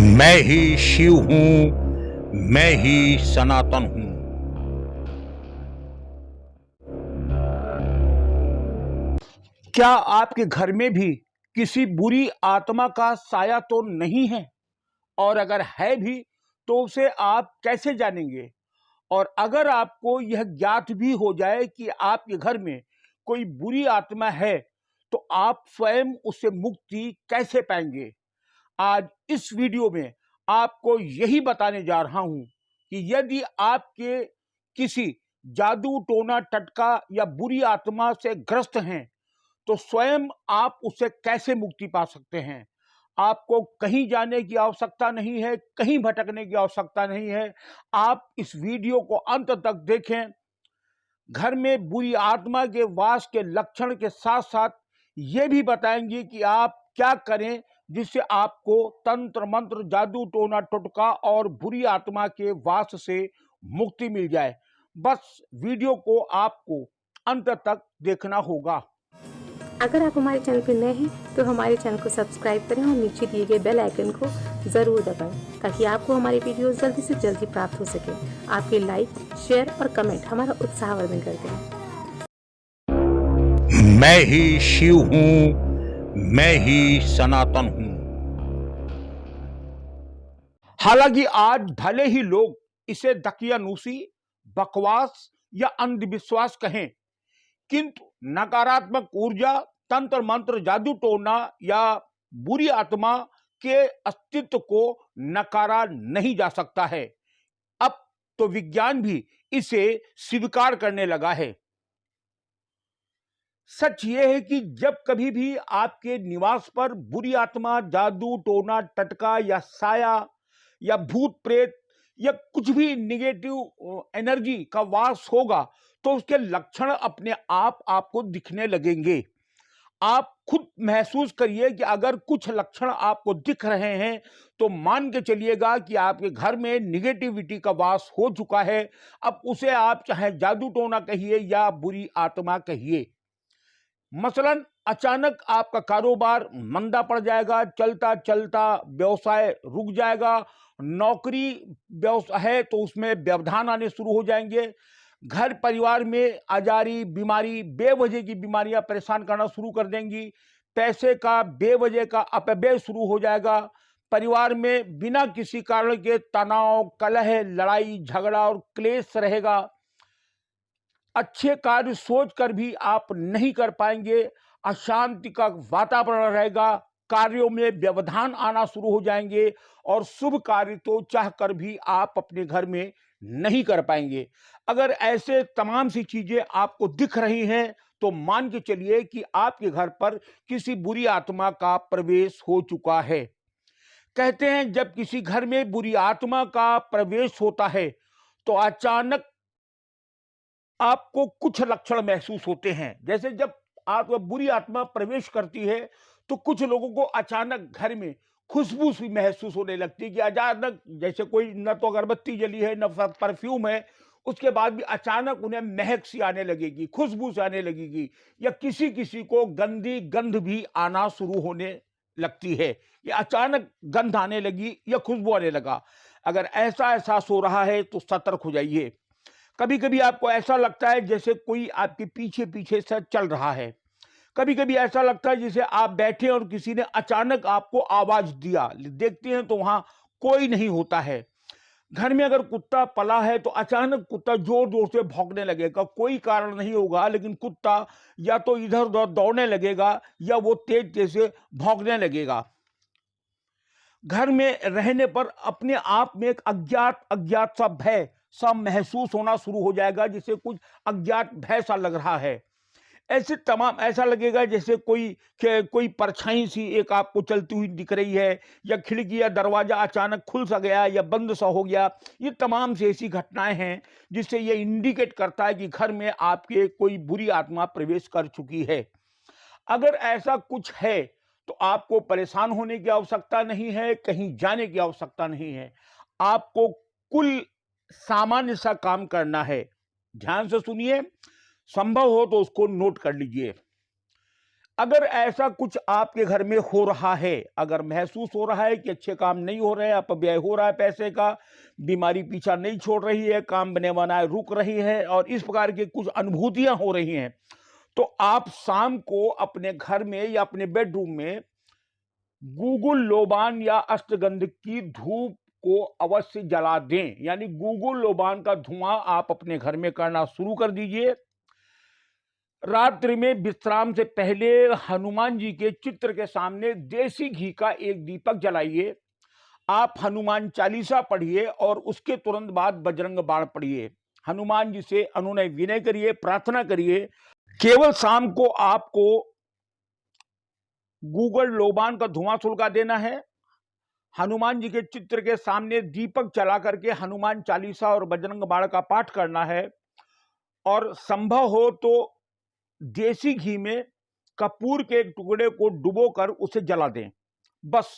मैं ही शिव हूं, मैं ही सनातन हूं। क्या आपके घर में भी किसी बुरी आत्मा का साया तो नहीं है? और अगर है भी तो उसे आप कैसे जानेंगे? और अगर आपको यह ज्ञात भी हो जाए कि आपके घर में कोई बुरी आत्मा है, तो आप स्वयं उससे मुक्ति कैसे पाएंगे? आज इस वीडियो में आपको यही बताने जा रहा हूं कि यदि आपके किसी जादू टोना टटका या बुरी आत्मा से ग्रस्त हैं, तो स्वयं आप उससे कैसे मुक्ति पा सकते हैं। आपको कहीं जाने की आवश्यकता नहीं है, कहीं भटकने की आवश्यकता नहीं है। आप इस वीडियो को अंत तक देखें। घर में बुरी आत्मा के वास के लक्षण के साथ साथ ये भी बताएंगे कि आप क्या करें जिससे आपको तंत्र मंत्र जादू टोना टोटका और बुरी आत्मा के वास से मुक्ति मिल जाए। बस वीडियो को आपको अंत तक देखना होगा। अगर आप हमारे चैनल पर नए हैं तो हमारे चैनल को सब्सक्राइब करें और नीचे दिए गए बेल आइकन को ज़रूर दबाएं ताकि आपको हमारे वीडियो जल्दी से जल्दी प्राप्त हो सके। आपके लाइक, शेयर और कमेंट हमारा उत्साहवर्धन करते हैं। मैं ही शिव हूं, मैं ही सनातन हूं। हालांकि आज भले ही लोग इसे दकियानूसी, बकवास या अंधविश्वास कहें, किंतु नकारात्मक ऊर्जा, तंत्र मंत्र, जादू टोना या बुरी आत्मा के अस्तित्व को नकारा नहीं जा सकता है। अब तो विज्ञान भी इसे स्वीकार करने लगा है। सच यह है कि जब कभी भी आपके निवास पर बुरी आत्मा, जादू टोना टटका या साया या भूत प्रेत या कुछ भी निगेटिव एनर्जी का वास होगा, तो उसके लक्षण अपने आप आपको दिखने लगेंगे। आप खुद महसूस करिए कि अगर कुछ लक्षण आपको दिख रहे हैं तो मान के चलिएगा कि आपके घर में निगेटिविटी का वास हो चुका है। अब उसे आप चाहे जादू टोना कहिए या बुरी आत्मा कहिए। मसलन अचानक आपका कारोबार मंदा पड़ जाएगा, चलता चलता व्यवसाय रुक जाएगा, नौकरी व्यवसाय है तो उसमें व्यवधान आने शुरू हो जाएंगे, घर परिवार में आजारी, बीमारी, बेवजह की बीमारियां परेशान करना शुरू कर देंगी, पैसे का बेवजह का अपव्यय शुरू हो जाएगा, परिवार में बिना किसी कारण के तनाव, कलह, लड़ाई झगड़ा और क्लेश रहेगा, अच्छे कार्य सोचकर भी आप नहीं कर पाएंगे, अशांति का वातावरण रहेगा, कार्यों में व्यवधान आना शुरू हो जाएंगे और शुभ कार्य तो चाहकर भी आप अपने घर में नहीं कर पाएंगे। अगर ऐसे तमाम सी चीजें आपको दिख रही हैं तो मान के चलिए कि आपके घर पर किसी बुरी आत्मा का प्रवेश हो चुका है। कहते हैं जब किसी घर में बुरी आत्मा का प्रवेश होता है तो अचानक आपको कुछ लक्षण महसूस होते हैं। जैसे जब आप बुरी आत्मा प्रवेश करती है तो कुछ लोगों को अचानक घर में खुशबू सी महसूस होने लगती है कि अचानक जैसे कोई न तो अगरबत्ती जली है न परफ्यूम है, उसके बाद भी अचानक उन्हें महक सी आने लगेगी, खुशबू सी आने लगेगी, या किसी किसी को गंदी गंध भी आना शुरू होने लगती है, या अचानक गंध आने लगी या खुशबू आने लगा। अगर ऐसा एहसास हो रहा है तो सतर्क हो जाइए। कभी कभी आपको ऐसा लगता है जैसे कोई आपके पीछे पीछे से चल रहा है। कभी कभी ऐसा लगता है जैसे आप बैठे और किसी ने अचानक आपको आवाज दिया, देखते हैं तो वहां कोई नहीं होता है। घर में अगर कुत्ता पला है तो अचानक कुत्ता जोर जोर से भौंकने लगेगा, कोई कारण नहीं होगा लेकिन कुत्ता या तो इधर उधर दौड़ने लगेगा या वो तेज तेज से भौंकने लगेगा। घर में रहने पर अपने आप में एक अज्ञात अज्ञात सा भय सा महसूस होना शुरू हो जाएगा, जिसे कुछ अज्ञात भय सा लग रहा है। ऐसे तमाम ऐसा लगेगा जैसे कोई परछाई सी एक आपको चलती हुई दिख रही है, या खिड़की या दरवाजा अचानक खुल सा गया या बंद सा हो गया। ये तमाम से ऐसी घटनाएं हैं जिससे ये इंडिकेट करता है कि घर में आपके कोई बुरी आत्मा प्रवेश कर चुकी है। अगर ऐसा कुछ है तो आपको परेशान होने की आवश्यकता नहीं है, कहीं जाने की आवश्यकता नहीं है। आपको कुल सामान्य सा काम करना है। ध्यान से सुनिए, संभव हो तो उसको नोट कर लीजिए। अगर ऐसा कुछ आपके घर में हो रहा है, अगर महसूस हो रहा है कि अच्छे काम नहीं हो रहे हैं, अपव्यय हो रहा है पैसे का, बीमारी पीछा नहीं छोड़ रही है, काम बने बनाए रुक रही है और इस प्रकार की कुछ अनुभूतियां हो रही हैं, तो आप शाम को अपने घर में या अपने बेडरूम में गूगल लोबान या अष्टगंध की धूप को अवश्य जला दें। यानी गूगल लोबान का धुआं आप अपने घर में करना शुरू कर दीजिए। रात्रि में विश्राम से पहले हनुमान जी के चित्र के सामने देसी घी का एक दीपक जलाइए। आप हनुमान चालीसा पढ़िए और उसके तुरंत बाद बजरंग बाण पढ़िए। हनुमान जी से अनुनय विनय करिए, प्रार्थना करिए। केवल शाम को आपको गूगल लोबान का धुआं सुलगा देना है। हनुमान जी के चित्र के सामने दीपक जला करके हनुमान चालीसा और बजरंग बाण का पाठ करना है और संभव हो तो देसी घी में कपूर के एक टुकड़े को डुबोकर उसे जला दें। बस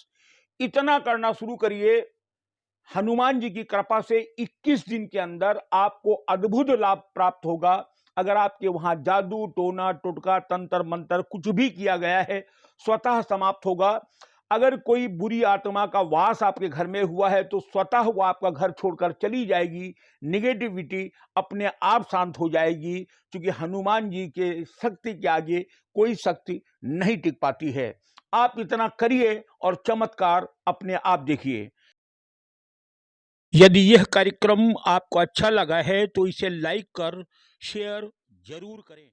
इतना करना शुरू करिए। हनुमान जी की कृपा से 21 दिन के अंदर आपको अद्भुत लाभ प्राप्त होगा। अगर आपके वहां जादू टोना टोटका तंत्र मंत्र कुछ भी किया गया है, स्वतः समाप्त होगा। अगर कोई बुरी आत्मा का वास आपके घर में हुआ है तो स्वतः वो आपका घर छोड़कर चली जाएगी। निगेटिविटी अपने आप शांत हो जाएगी, क्योंकि हनुमान जी के शक्ति के आगे कोई शक्ति नहीं टिक पाती है। आप इतना करिए और चमत्कार अपने आप देखिए। यदि यह कार्यक्रम आपको अच्छा लगा है तो इसे लाइक कर शेयर जरूर करें।